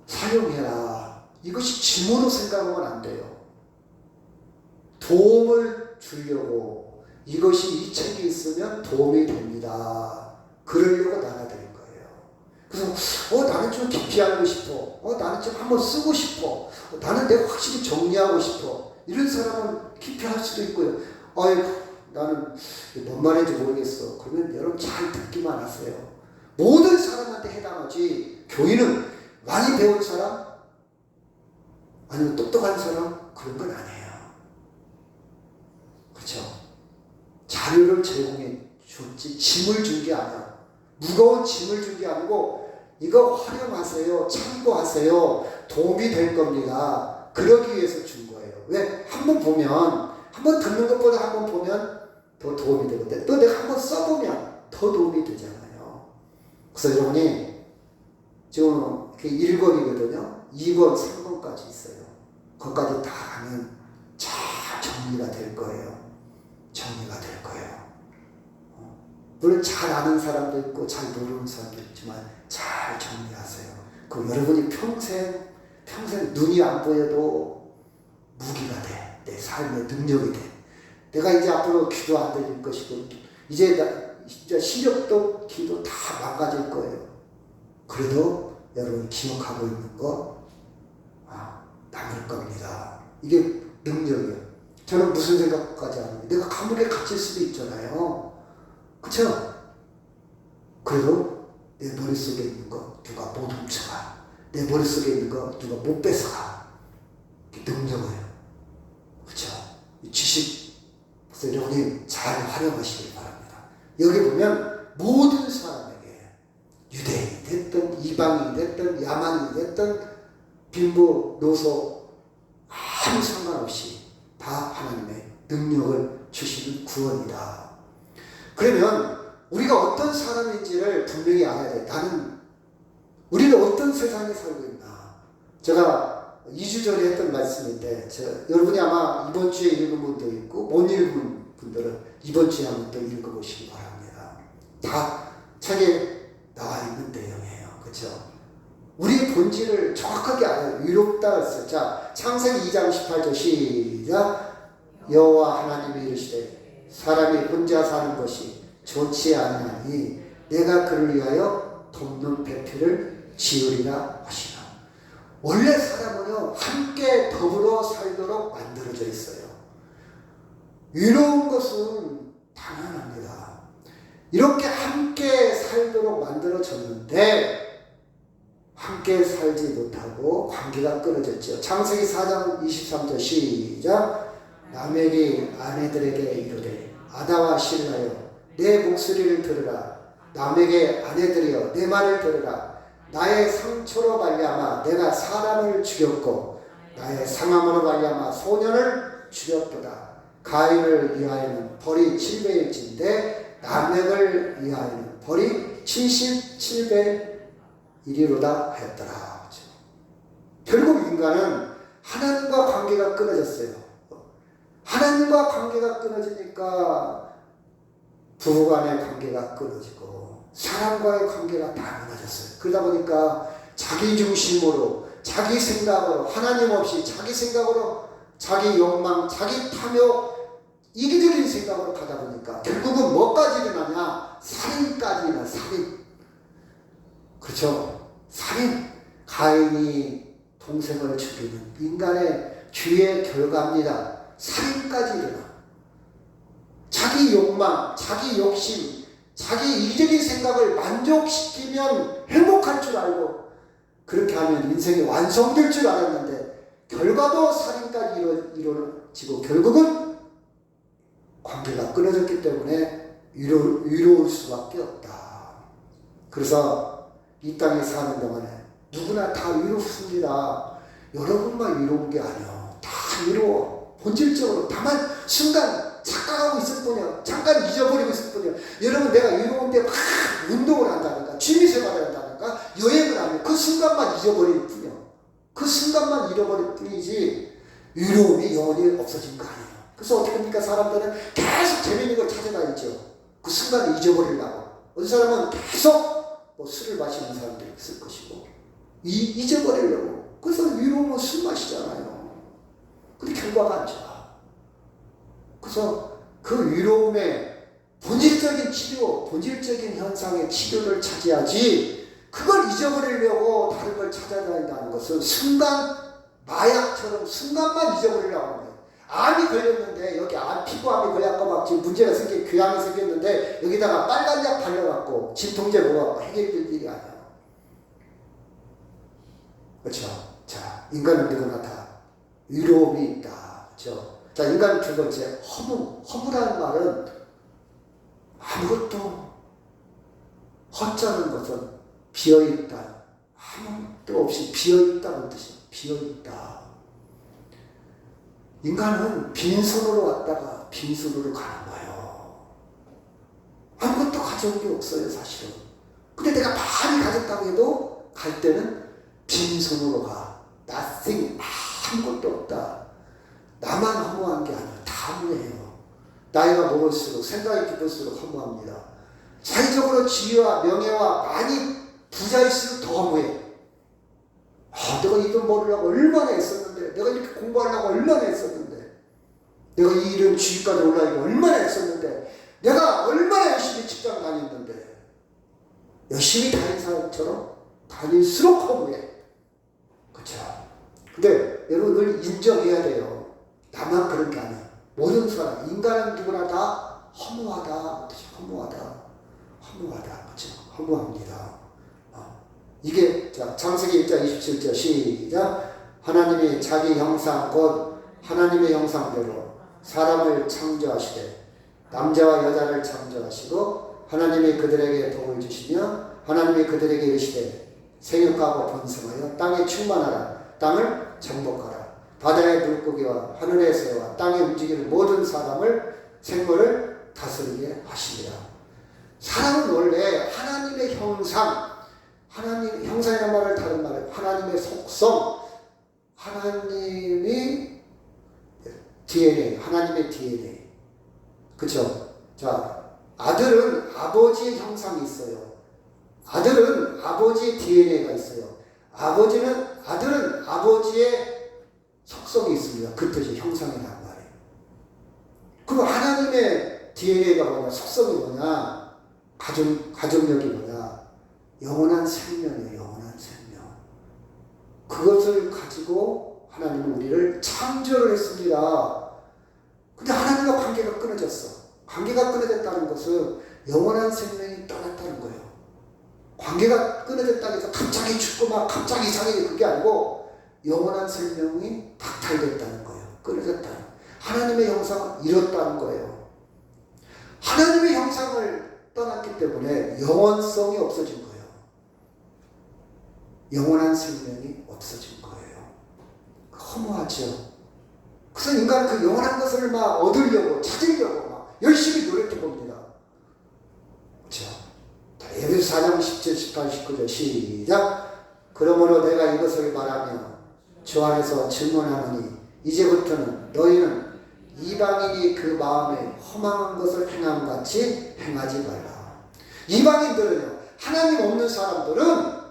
사용해라. 이것이 짐으로 생각하면 안 돼요. 도움을 주려고 이것이 이 책이 있으면 도움이 됩니다. 그러려고 나눠드린 거예요. 그래서 나는 좀 깊이 알고 싶어. 나는 좀 한번 쓰고 싶어. 나는 내가 확실히 정리하고 싶어. 이런 사람은 깊이 할 수도 있고요. 아이고 나는 뭔 말인지 모르겠어. 그러면 여러분 잘 듣기만 하세요. 모든 사람한테 해당하지. 교인은 많이 배운 사람 아니면 똑똑한 사람 그런 건 아니에요. 그렇죠? 자료를 제공해 줬지 짐을 준 게 아니야. 무거운 짐을 준 게 아니고 이거 활용하세요. 참고하세요. 도움이 될 겁니다. 그러기 위해서 준 거예요. 왜? 한번 보면 한번 듣는 것보다 한번 보면 더 도움이 되거든요. 또 내가 한번 써보면 더 도움이 되잖아요. 그래서 여러분이 지금 1권이거든요. 2권, 3권까지 있어요. 거기까지 다 가면 잘 정리가 될 거예요. 정리가 될 거예요. 물론 잘 아는 사람도 있고 잘 모르는 사람도 있지만 잘 정리하세요. 그럼 여러분이 평생 눈이 안 보여도 무기가 돼. 내 삶의 능력이 돼. 내가 이제 앞으로 기도 안 드릴 것이고 이제 시력도 기도 다 망가질 거예요. 그래도 여러분 기억하고 있는 거 남을 겁니다. 이게 능력이에요. 저는 무슨 생각까지 하는 내가 감옥에 갇힐 수도 있잖아요. 그쵸? 그래도 내 머릿속에 있는 거 누가 못 훔쳐가. 내 머릿속에 있는 거 누가 못 뺏어가. 이게 능력이에요. 그쵸? 이 지식 그래서 여러분이 잘 활용하시길 바랍니다. 여기 보면 모든 사람에게 유대인이 됐든 이방인이 됐든 야만인이 됐든 빈부 노소 아무 상관없이 다 하나님의 능력을 주시는 구원이다. 그러면 우리가 어떤 사람인지를 분명히 알아야 돼. 우리는 어떤 세상에 살고 있나. 제가 2주 전에 했던 말씀인데 여러분이 아마 이번 주에 읽은 분도 있고 못 읽은 분들은 이번 주에 한번 또 읽어보시기 바랍니다. 다 책에 나와 있는 내용이에요. 그렇죠? 우리의 본질을 정확하게 알아요. 위롭다 했어요. 자, 창세기 2장 18절 시작. 여호와 하나님이 이르시되 사람이 혼자 사는 것이 좋지 아니하니 내가 그를 위하여 돕는 배필을 지으리라 하시나. 원래 사람은요 함께 더불어 살도록 만들어져 있어요. 위로운 것은 당연합니다. 이렇게 함께 살도록 만들어졌는데 함께 살지 못하고 관계가 끊어졌죠. 창세기 4장 23절 시작. 라멕이 아내들에게 이르되 아다와 실라여 내 목소리를 들으라. 라멕의 아내들이여 내 말을 들으라. 나의 상처로 말미암아 내가 사람을 죽였고 나의 상함으로 말미암아 소년을 죽였도다. 가인을 위하여는 벌이 7배일진데 라멕을 위하여는 벌이 77배이리로다 하였더라. 결국 인간은 하나님과 관계가 끊어졌어요. 하나님과 관계가 끊어지니까 부부간의 관계가 끊어지고 사람과의 관계가 다 무너졌어요. 그러다 보니까 자기 중심으로 자기 생각으로 하나님 없이 자기 생각으로 자기 욕망 자기 탐욕 이기적인 생각으로 가다 보니까 결국은 뭐까지 일어나냐? 살인까지 일어나. 살인. 그렇죠? 살인. 가인이 동생을 죽이는 인간의 죄의 결과입니다. 살인까지 일어나. 자기 욕망, 자기 욕심, 자기 이기적인 생각을 만족시키면 행복할 줄 알고 그렇게 하면 인생이 완성될 줄 알았는데 결과도 살인까지 이루어지고 결국은 관계가 끊어졌기 때문에 위로울 수밖에 없다. 그래서 이 땅에 사는 동안에 누구나 다 위롭습니다. 여러분만 위로운 게 아니야. 다 위로워. 본질적으로 다만 순간 착각하고 있을 뿐이야. 잠깐 잊어버리고 있을 뿐이야. 여러분 내가 위로운데 막 운동을 한다든가 취미생활을 한다든가 여행을 하면 그 순간만 잊어버릴 뿐이야. 그 순간만 잃어버릴 뿐이지 위로움이 영원히 없어진 거 아니에요. 그래서 어떻게 합니까? 사람들은 계속 재밌는 걸 찾아다니죠. 그 순간을 잊어버리려고. 어떤 사람은 계속 뭐 술을 마시는 사람들이 있을 것이고 잊어버리려고. 그래서 위로움은 술 마시잖아요. 근데 결과가 안 좋아. 그래서 그 위로움의 본질적인 치료, 본질적인 현상의 치료를 찾아야지 그걸 잊어버리려고 다른 걸 찾아다닌다는 것은 순간 마약처럼 순간만 잊어버리려고 하는 거예요. 암이 걸렸는데 여기 피부암이 걸려갖고 막 지금 문제가 생긴 궤양이 생겼는데 여기다가 빨간 약 발라갖고 진통제 먹어갖고 해결될 일이 아니야. 그렇죠? 자, 인간은 누구나 다 위로움이 있다. 그렇죠? 자, 인간 두 번째, 허무라는 말은 아무것도 허자는 것은 비어있다. 아무것도 없이 비어있다는 뜻이에요. 비어있다. 인간은 빈손으로 왔다가 빈손으로 가는 거예요. 아무것도 가져온 게 없어요, 사실은. 근데 내가 많이 가졌다고 해도 갈 때는 빈손으로 가. nothing, 아무것도 없다. 나만 허무한 게 아니야. 다 허무해요. 나이가 먹을수록 생각이 깊을수록 허무합니다. 사회적으로 지위와 명예와 많이 부자일수록 더 허무해. 내가 이 돈 벌으려고 얼마나 했었는데, 내가 이렇게 공부하려고 얼마나 했었는데, 내가 이 이런 지위까지 올라가려고 얼마나 했었는데, 내가 얼마나 열심히 직장 다녔는데, 열심히 다닌 사람처럼 다닐수록 허무해. 그렇죠? 근데 여러분 늘 인정해야 돼요. 나만 그런 게 아니야. 모든 사람, 인간은 누구나 다 허무하다. 허무하다. 그렇죠? 허무합니다. 이게 자 창세기 1장 27절 시작. 하나님이 자기 형상 곧 하나님의 형상대로 사람을 창조하시되 남자와 여자를 창조하시고 하나님이 그들에게 복을 주시며 하나님이 그들에게 이르시되 생육하고 번성하여 땅에 충만하라. 땅을 정복하라. 바다의 물고기와 하늘의 새와 땅에 움직이는 모든 생물을 다스리게 하시리라. 사람은 원래 하나님의 형상, 하나님 형상이라는 말을 다른 말은 하나님의 속성, 하나님이 DNA, 하나님의 DNA. 그렇죠? 자, 아들은 아버지의 형상이 있어요. 아들은 아버지의 DNA가 있어요. 아들은 아버지의 속성이 있습니다. 그 뜻이 형상이라는 말이에요. 그럼 하나님의 DNA가 뭐냐? 속성이 뭐냐? 가족력이 뭐냐? 영원한 생명이에요. 영원한 생명. 그것을 가지고 하나님은 우리를 창조를 했습니다. 근데 하나님과 관계가 끊어졌어. 관계가 끊어졌다는 것은 영원한 생명이 떠났다는 거예요. 관계가 끊어졌다고 해서 갑자기 죽고 막 갑자기 이상해져 그게 아니고 영원한 생명이 박탈됐다는 거예요. 끊어졌다는. 하나님의 형상을 잃었다는 거예요. 하나님의 형상을 떠났기 때문에 영원성이 없어진 거예요. 영원한 생명이 없어진 거예요. 허무하죠. 그래서 인간은 그 영원한 것을 막 얻으려고 찾으려고 막 열심히 노력해 봅니다. 그렇죠? 에베소 4장 17, 18, 19절 시작. 그러므로 내가 이것을 말하며 주 안에서 증언하노니 이제부터는 너희는 이방인이 그 마음에 허망한 것을 행함 같이 행하지 말라. 이방인들은요, 하나님 없는 사람들은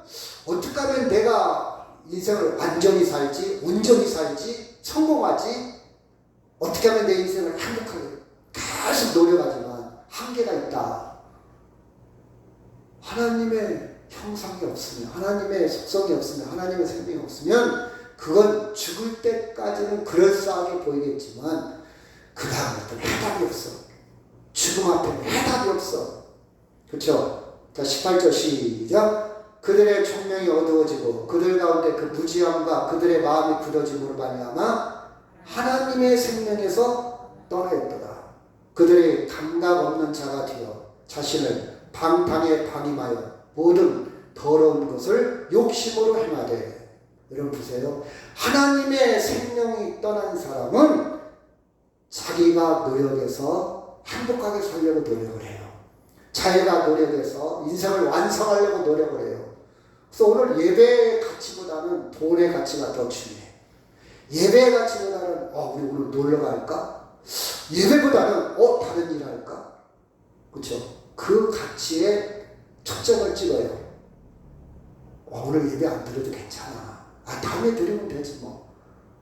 어떻게 하면 내가 인생을 완전히 살지, 온전히 살지, 성공하지, 어떻게 하면 내 인생을 행복하게 계속 노력하지만 한계가 있다. 하나님의 형상이 없으면, 하나님의 속성이 없으면, 하나님의 생명이 없으면 그건 죽을 때까지는 그럴싸하게 보이겠지만 그 다음부터는 해답이 없어. 죽음 앞에는 해답이 없어. 그렇죠? 자, 18절 시작. 그들의 총명이 어두워지고 그들 가운데 그 무지함과 그들의 마음이 굳어짐으로 말미암아 하나님의 생명에서 떠나 있도다. 그들의 감각 없는 자가 되어 자신을 방탕에 방임하여 모든 더러운 것을 욕심으로 행하되. 여러분 보세요. 하나님의 생명이 떠난 사람은 자기가 노력해서 행복하게 살려고 노력을 해요. 자기가 노력해서 인생을 완성하려고 노력을 해요. 그래서 오늘 예배의 가치보다는 돈의 가치가 더 중요해. 예배의 가치보다는 우리 오늘 놀러 갈까? 예배보다는 다른 일 할까? 그렇죠? 그 가치에 초점을 찍어요. 오늘 예배 안 드려도 괜찮아. 다음에 드리면 되지 뭐.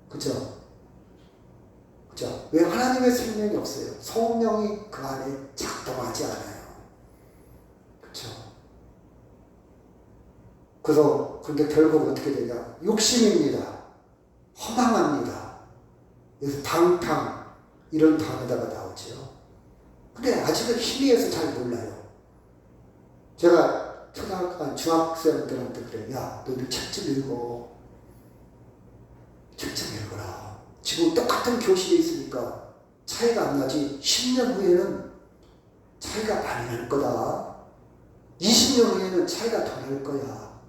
그렇죠? 그렇죠? 왜 하나님의 생명이 없어요? 성령이 그 안에 작동하지 않아요. 그렇죠? 그래서 근데 결국 어떻게 되냐? 욕심입니다. 허망합니다. 그래서 방탕 이런 단어가 나오죠. 근데 아직은 희미해서 잘 몰라요. 제가 초등학교, 중학생들한테 그래요. 야, 너도 책 좀 읽어. 책 좀 읽어라. 지금 똑같은 교실에 있으니까 차이가 안 나지 10년 후에는 차이가 많이 날 거다. 20년 후에는 차이가 더 날 거야.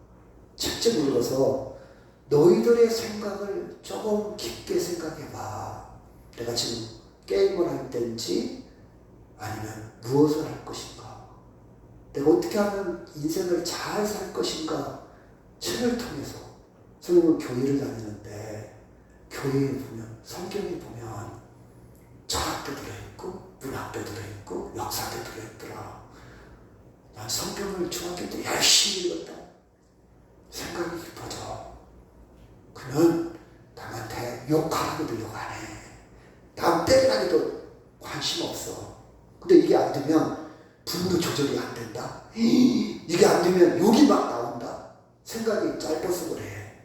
책 좀 읽어서 너희들의 생각을 조금 깊게 생각해봐. 내가 지금 게임을 할 때인지 아니면 무엇을 할 것인가. 내가 어떻게 하면 인생을 잘 살 것인가. 책을 통해서. 저는 교회를 다니는데 교회에 보면 성경에 보면 철학도 들어있고 문학도 들어있고 역사도 들어있더라. 난 성경을 중학교 때 열심히 읽었다. 생각이 깊어져. 그는 남한테 욕하라고도 욕 안 해. 남 때리라고도 관심 없어. 근데 이게 안 되면 분노 조절이 안 된다. 이게 안 되면 욕이 막 나온다. 생각이 짧아서 그래.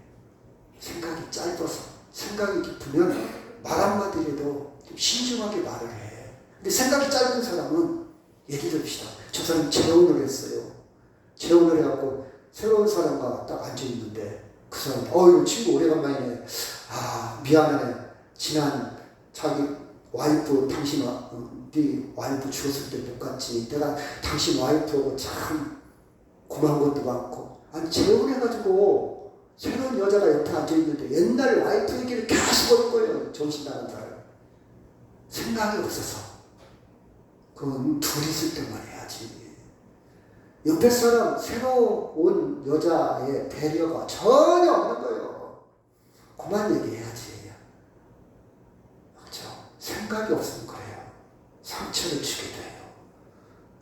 생각이 짧아서. 생각이 깊으면 말 한마디라도 좀 신중하게 말을 해. 근데 생각이 짧은 사람은 예를 들읍시다. 저 사람 재혼을 했어요. 재혼을 해갖고 새로운 사람과 딱 앉아있는데 그 사람 친구 오래간만이네. 미안하네. 지난 자기 와이프 네 와이프 죽었을 때 못 갔지. 내가 당신 와이프하고 참 고마운 것도 많고. 재혼해가지고 새로운 여자가 옆에 앉아있는데 옛날 와이프 얘기를 계속 하는 거예요. 정신 나간 사람. 생각이 없어서. 그건 둘이 있을 때만 해야지. 옆에 사람 새로 온 여자의 배려가 전혀 없는 거예요. 그만 얘기해야지. 그렇죠? 생각이 없으면 그래요. 상처를 주게 돼요.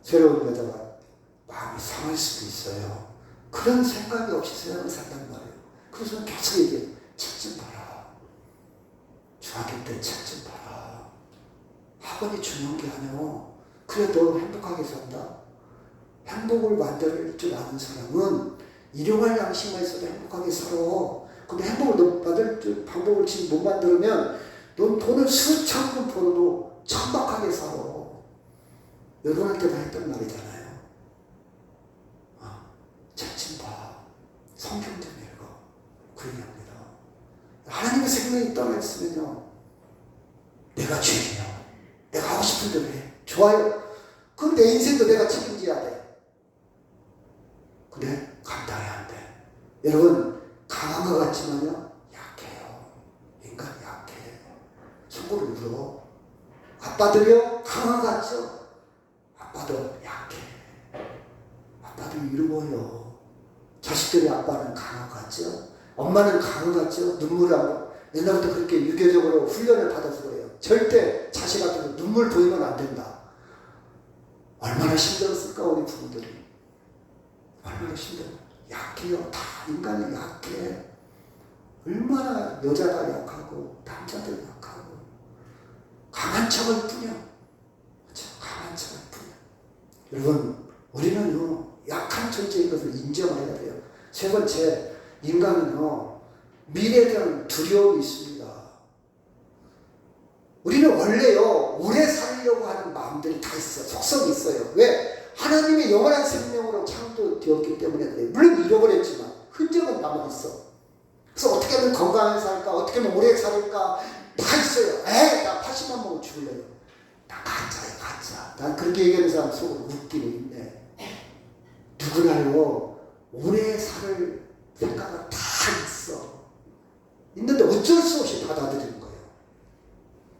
새로운 여자가 마음이 상할 수도 있어요. 그런 생각이 없이 세상을 산단 말이에요. 그래서 계속 얘기해요. 책 좀 봐라. 중학교 때 책 좀 봐라. 학원이 중요한 게 아니에요. 그래 너 행복하게 산다. 행복을 만들 줄 아는 사람은 일용할 양식만 있어도 행복하게 살아. 근데 행복을 받을 줄 방법을 지금 못 만들면 넌 돈을 수천 번 벌어도 천박하게 살아. 여러분한테 다 했던 말이잖아요. 책 떠났으면요, 내가 죄인이야. 내가 하고 싶은 대로 해. 좋아요. 그럼 내 인생도 내가 책임져야 돼. 근데 감당이 안 돼. 여러분, 강한 것 같지만요, 약해요. 인간이 약해. 속으로 울어. 아빠들이요, 강한 것 같죠? 아빠도 약해. 아빠도 이루어요. 자식들이 아빠는 강한 것 같죠? 엄마는 강한 것 같죠? 눈물을 안, 옛날부터 그렇게 유교적으로 훈련을 받아서 그래요. 절대 자식한테 눈물 보이면 안 된다. 얼마나 힘들었을까, 우리 부모들이. 얼마나 힘들어. 약해요. 다 인간이 약해. 얼마나 여자가 약하고 남자도 약하고 강한 척을 뿐이야. 그렇죠? 강한 척을 뿐이야. 여러분, 우리는요, 약한 존재인 것을 인정해야 돼요. 세 번째, 인간은요, 미래에 대한 두려움이 있습니다. 우리는 원래요, 오래 살려고 하는 마음들이 다 있어요. 속성이 있어요. 왜? 하나님의 영원한 생명으로 창조되었기 때문에 그래요. 물론 잃어버렸지만 흔적은 남아있어. 그래서 어떻게 하면 건강하게 살까? 어떻게 하면 오래 살까? 다 있어요. 에이, 나 80만 먹으면 죽을래요. 나 가짜야, 가짜. 난 그렇게 얘기하는 사람 속으로 웃기는 있네. 누구나요, 오래 살 생각은 다 있어. 있는데 어쩔 수 없이 받아들이는 거예요.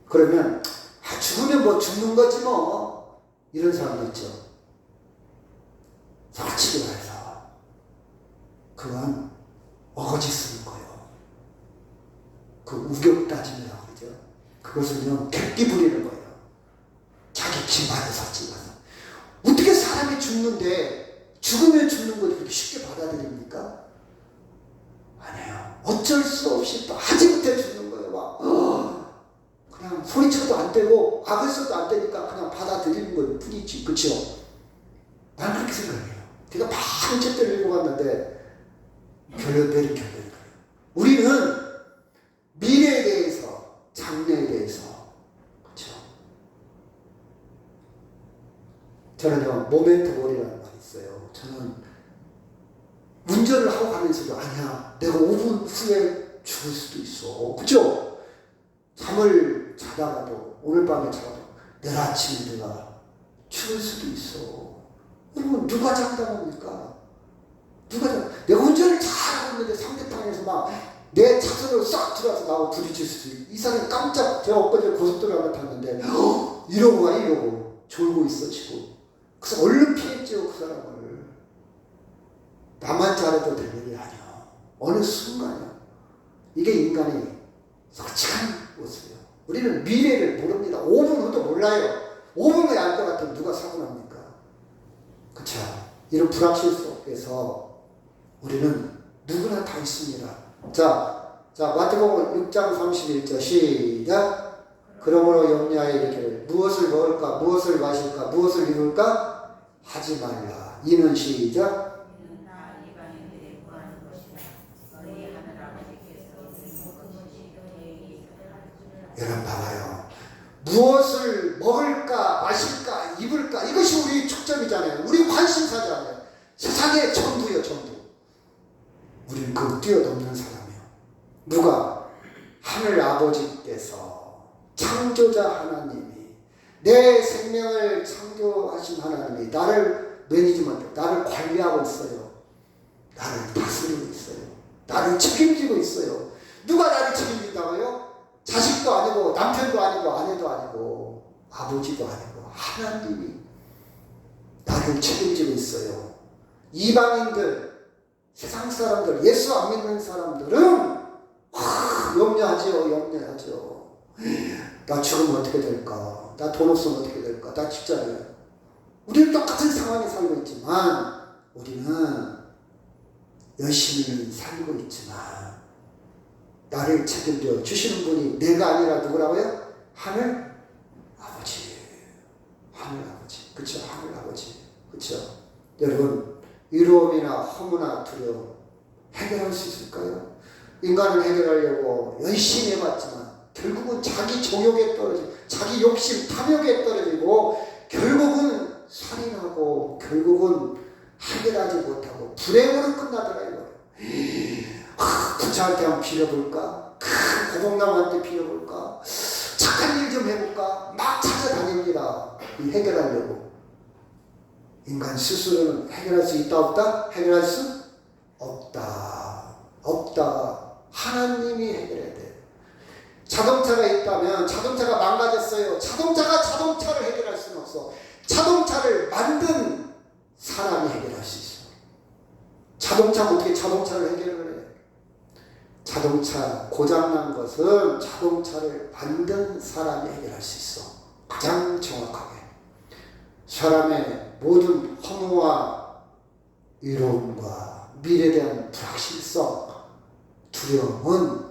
그러면, 죽으면 뭐 죽는 거지 뭐. 이런 사람도 있죠. 솔직히 말해서 그건 어거지 쓰는 거예요. 그 우격 따짐이라고 그러죠. 그것은요, 객기 부리는 거예요. 자기 기만에서 찍어서. 어떻게 사람이 죽는데 죽으면 죽는 걸 그렇게 쉽게 받아들입니까? 아니에요. 어쩔 수 없이 또 하지못해 죽는 거예요. 막 그냥 소리쳐도 안 되고 악을 써도 안 되니까 그냥 받아들이는 걸 뿐이지. 그렇죠? 난 그렇게 생각해요. 제가 많은 책들을 읽어봤는데 결론이 거예요. 우리는 미래에 대해서, 장래에 대해서, 그렇죠? 저는요, 모멘트 몰이라는 말이 있어요. 저는 운전을 하고 가면서도 아니야, 내가 5분 후에 죽을 수도 있어. 그렇죠? 잠을 자다가도, 오늘 밤에 자다가도 내일 아침에 내가 죽을 수도 있어. 여러분, 누가 장담합니까? 내가 운전을 잘하고 있는데 상대방에서 막 내 차선으로 싹 들어와서 나하고 부딪힐 수도 있고, 이 사람이 깜짝, 제가 엊그제 고속도로를 한번 탔는데 이러고 와, 이러고 졸고 있어 지금. 그래서 얼른 피했죠, 그 사람을. 나만 잘해도 될 일이 아니야. 어느 순간이야. 이게 인간의 솔직한 모습이에요. 우리는 미래를 모릅니다. 5분 후도 몰라요. 5분 후에 알 것 같으면 누가 사고 납니까? 그쵸? 이런 불확실 속에서 우리는 누구나 다 있습니다. 자, 마태복음 6장 31절 시작. 그러므로 염려하여 이르기를 무엇을 먹을까, 무엇을 마실까, 무엇을 입을까 하지 말라. 이는 시작. 여러분 봐봐요. 무엇을 먹을까, 마실까, 입을까, 이것이 우리 초점이잖아요. 우리 관심사잖아요. 세상의 전부요, 전부. 우리는 그 뛰어넘는 사람이에요. 누가? 하늘 아버지께서, 창조자 하나님이, 내 생명을 창조하신 하나님이 나를 매니지먼트, 나를 관리하고 있어요. 나를 다스리고 있어요. 나를 책임지고 있어요. 누가 나를 책임진다고요? 자식도 아니고, 남편도 아니고, 아내도 아니고, 아버지도 아니고, 하나님이 나를 책임지고 있어요. 이방인들, 세상 사람들, 예수 안 믿는 사람들은 염려하죠. 나 죽으면 어떻게 될까? 나 돈 없으면 어떻게 될까? 나 직장에. 우리는 똑같은 상황에 살고 있지만, 우리는 열심히 살고 있지만, 나를 책임져 주시는 분이 내가 아니라 누구라고요? 하늘 아버지. 하늘 아버지. 그쵸? 하늘 아버지. 그쵸? 여러분, 위로움이나 허무나 두려움 해결할 수 있을까요? 인간은 해결하려고 열심히 해봤지만 결국은 자기 정욕에 떨어지고 자기 욕심, 탐욕에 떨어지고 결국은 살인하고 결국은 해결하지 못하고 불행으로 끝나더라 이거예요. 부처한테 한번 빌어볼까? 큰 고목나무한테 빌어볼까? 착한 일 좀 해볼까? 막 찾아다닙니다. 이 해결하려고. 인간 스스로는 해결할 수 있다 없다? 해결할 수 없다. 없다. 하나님이 해결해야 돼요. 자동차가 있다면 자동차가 망가졌어요. 자동차가 자동차를 해결할 수는 없어. 자동차를 만든 사람이 해결할 수 있어. 자동차가 어떻게 자동차를 해결을 해? 자동차 고장난 것은 자동차를 만든 사람이 해결할 수 있어. 가장 정확하게. 사람의 모든 허무와 위로움과 미래에 대한 불확실성, 두려움은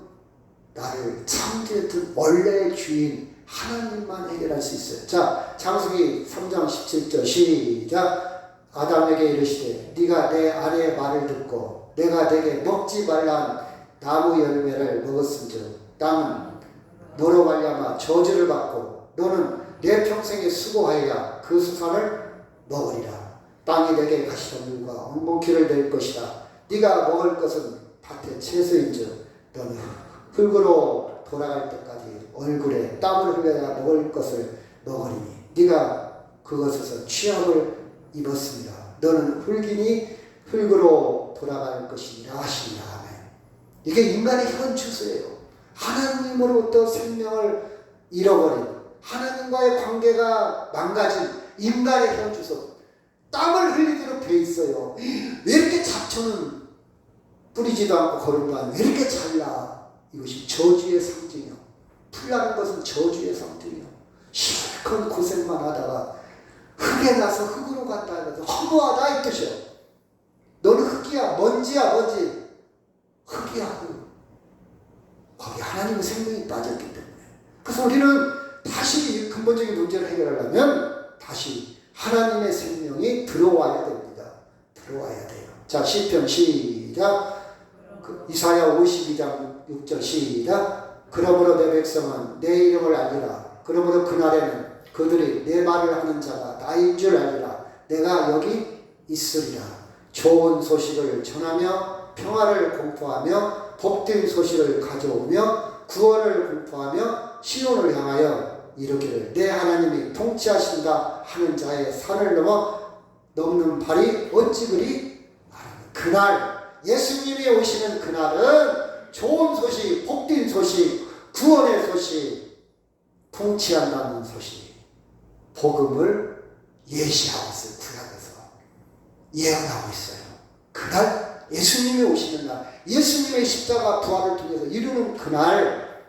나를 창조했던 원래의 주인 하나님만 해결할 수 있어요. 자, 창세기 3장 17절 시작. 아담에게 이르시되 네가 내 아내의 말을 듣고 내가 내게 먹지 말란 나무 열매를 먹었은즉 땅은 너로 말미암아 저주를 받고 너는 내 평생에 수고하여야 그 수산을 먹으리라. 땅이 내게 가시덤불과 엉겅퀴를 낼 것이다. 네가 먹을 것은 밭의 채소인즉 너는 흙으로 돌아갈 때까지 얼굴에 땀을 흘려야 먹을 것을 먹으리니 네가 그것에서 취함을 입었습니다. 너는 흙이니 흙으로 돌아갈 것이니라 하시니라. 아멘. 이게 인간의 현 추수예요. 하나님으로부터 생명을 잃어버린 하나님과의 관계가 망가진 인간의 현 추수. 땀을 흘리도록 돼 있어요. 왜 이렇게 잡초는 뿌리지도 않고 거름도 않고 왜 이렇게 잘나? 이것이 저주의 상징이요. 풀나는 것은 저주의 상징이요. 실컷 고생만 하다가 흙에 나서 흙으로 갔다 해서 허무하다 이 뜻이요. 너는 흙이야. 먼지야 먼지. 흙이야 흙. 거기 하나님의 생명이 빠졌기 때문에. 그래서 우리는 다시 근본적인 문제를 해결하려면 다시 하나님의 생명이 들어와야 됩니다. 들어와야 돼요. 자, 시편 시작. 이사야 52장 6절 시작. 그러므로 내 백성은 내 이름을 알리라. 그러므로 그날에는 그들이 내 말을 하는 자가 나인 줄 알리라. 내가 여기 있으리라. 좋은 소식을 전하며 평화를 공포하며 복된 소식을 가져오며 구원을 공포하며 시온을 향하여 이르기를 내 하나님이 통치하신다 하는 자의 산을 넘는 발이 어찌 그리 많으니. 그날 예수님이 오시는 그날은 좋은 소식, 복된 소식, 구원의 소식, 통치한다는 소식, 복음을 예시하고 있어요. 구약에서 예언하고 있어요. 그날 예수님이 오시는 날, 예수님의 십자가 부활을 통해서 이루는 그날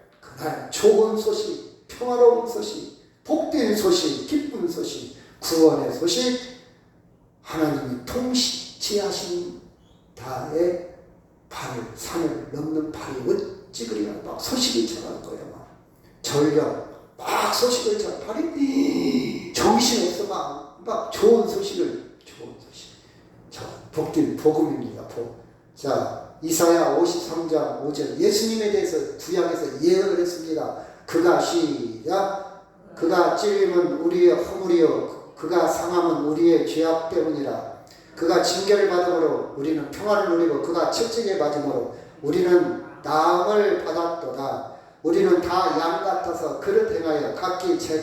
좋은 소식, 평화로운 소식, 복된 소식, 기쁜 소식, 구원의 소식, 하나님이 통치하신 다의 산을 넘는 발이 어찌 그리 막 소식이 전하는 거예요. 막 전력 막 소식을 전하. 발이 정신없어 막 좋은 소식. 자, 복된 복음입니다. 자, 이사야 53장 5절 예수님에 대해서 구약에서 예언을 했습니다. 그가 시작. 그가 찔림은 우리의 허물이요 그가 상함은 우리의 죄악 때문이라. 그가 징계를 받음으로 우리는 평화를 누리고 그가 채찍에 맞음으로 우리는 나음을 받았도다. 우리는 다 양 같아서 그릇 행하여 각기 제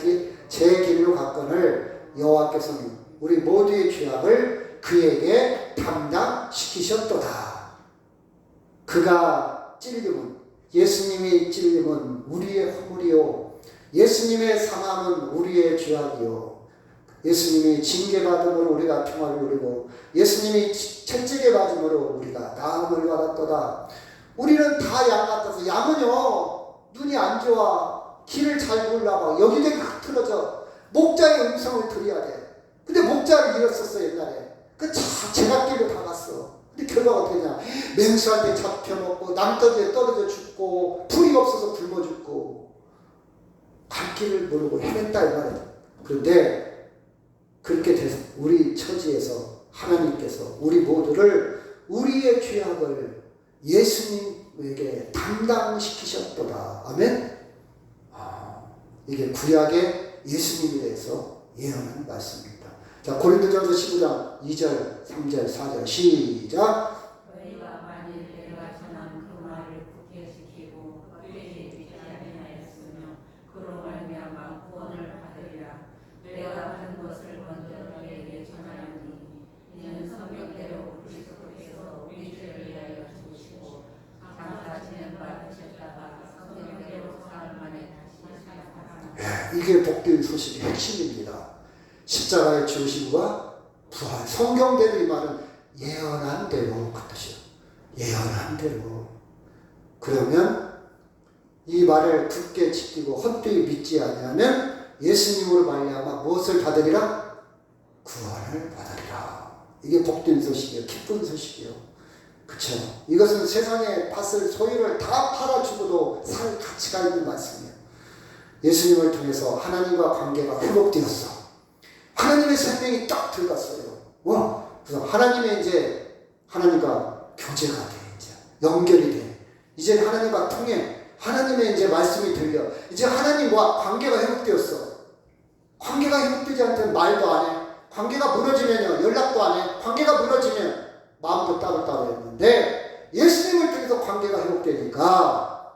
길로 갔거늘 여호와께서는 우리 모두의 죄악을 그에게 담당시키셨도다. 그가 찔림은 예수님이 찔림은 우리의 허물이요 예수님의 상함은 우리의 죄악이요 예수님이 징계받음으로 우리가 평화를 누리고 예수님이 채찍에 맞음으로 우리가 나음을 받았도다. 우리는 다 양 같아서 양은요 눈이 안 좋아 길을 잘 몰라봐 여기저기 흐트러져 목자의 음성을 들어야 돼. 근데 목자를 잃었었어 옛날에. 그 제각길로 다 갔어. 근데 결과가 어떻게 되냐 맹수한테 잡혀먹고 남떨어지에 떨어져 죽고 풀이 없어서 굶어 죽고 갈 길을 모르고 헤맸다 이 말이야. 그런데 그렇게 돼서 우리 처지에서 하나님께서 우리 모두를 우리의 죄악을 예수님에게 담당시키셨도다. 아멘. 이게 구약의 예수님에 대해서 예언한 말씀입니다. 자, 고린도전서 15장 2절 3절 4절 시작. 너희가 만일 내가 전한 그 말을 굳게 지키고 이게 복된 소식의 핵심입니다. 십자가의 죽으심과 부활. 성경대로 이 말은 예언한 대로 그 뜻이요. 예언한 대로. 그러면 이 말을 굳게 지키고 헛되이 믿지 아니하면 예수님으로 말미암아 무엇을 받으리라? 구원을 받으리라. 이게 복된 소식이에요. 기쁜 소식이에요. 그렇죠? 이것은 세상에 밭을 소유를 다 팔아주고도 살 가치가 있는 말씀이에요. 예수님을 통해서 하나님과 관계가 회복되었어. 하나님의 생명이 딱 들어갔어요. 그래서 하나님과 교제가 돼. 이제 연결이 돼. 이제 하나님과 통해. 하나님의 이제 말씀이 들려. 이제 하나님과 관계가 회복되었어. 관계가 회복되지 않으면 말도 안 해. 관계가 무너지면요, 연락도 안 해. 관계가 무너지면 마음도 따로따로 했는데 예수님을 통해서 관계가 회복되니까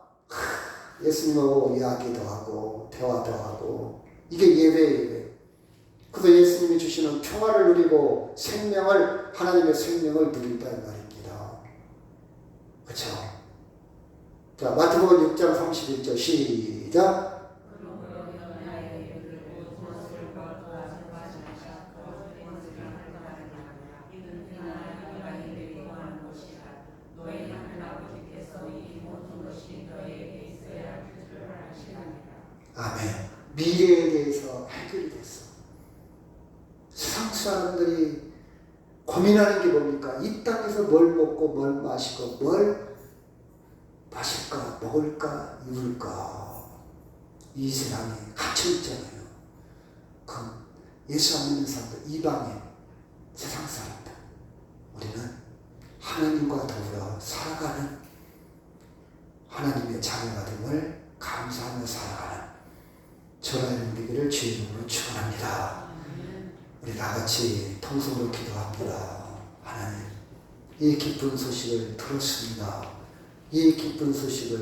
예수님하고 이야기도 하고 대화도 하고 이게 예배예요. 그래서 예수님이 주시는 평화를 누리고 하나님의 생명을 누린다는 말입니다. 그렇죠? 자, 마태복음 6장 31절 시작. 아멘. 미래에 대해서 해결이 됐어. 세상 사람들이 고민하는 게 뭡니까? 이 땅에서 뭘 먹고 뭘 마시고 뭘 마실까, 먹을까, 입을까. 이 세상에 갇혀 있잖아요. 그 예수 안 믿는 사람들, 이방인, 세상 사람들. 우리는 하나님과 더불어 살아가는 하나님의 자녀가 됨을 감사하며 살아가는 저와 여러분 되기를 주의 이름으로 축원합니다. 우리 다 같이 통성으로 기도합니다. 하나님, 이 기쁜 소식을 들었습니다. 이 기쁜 소식을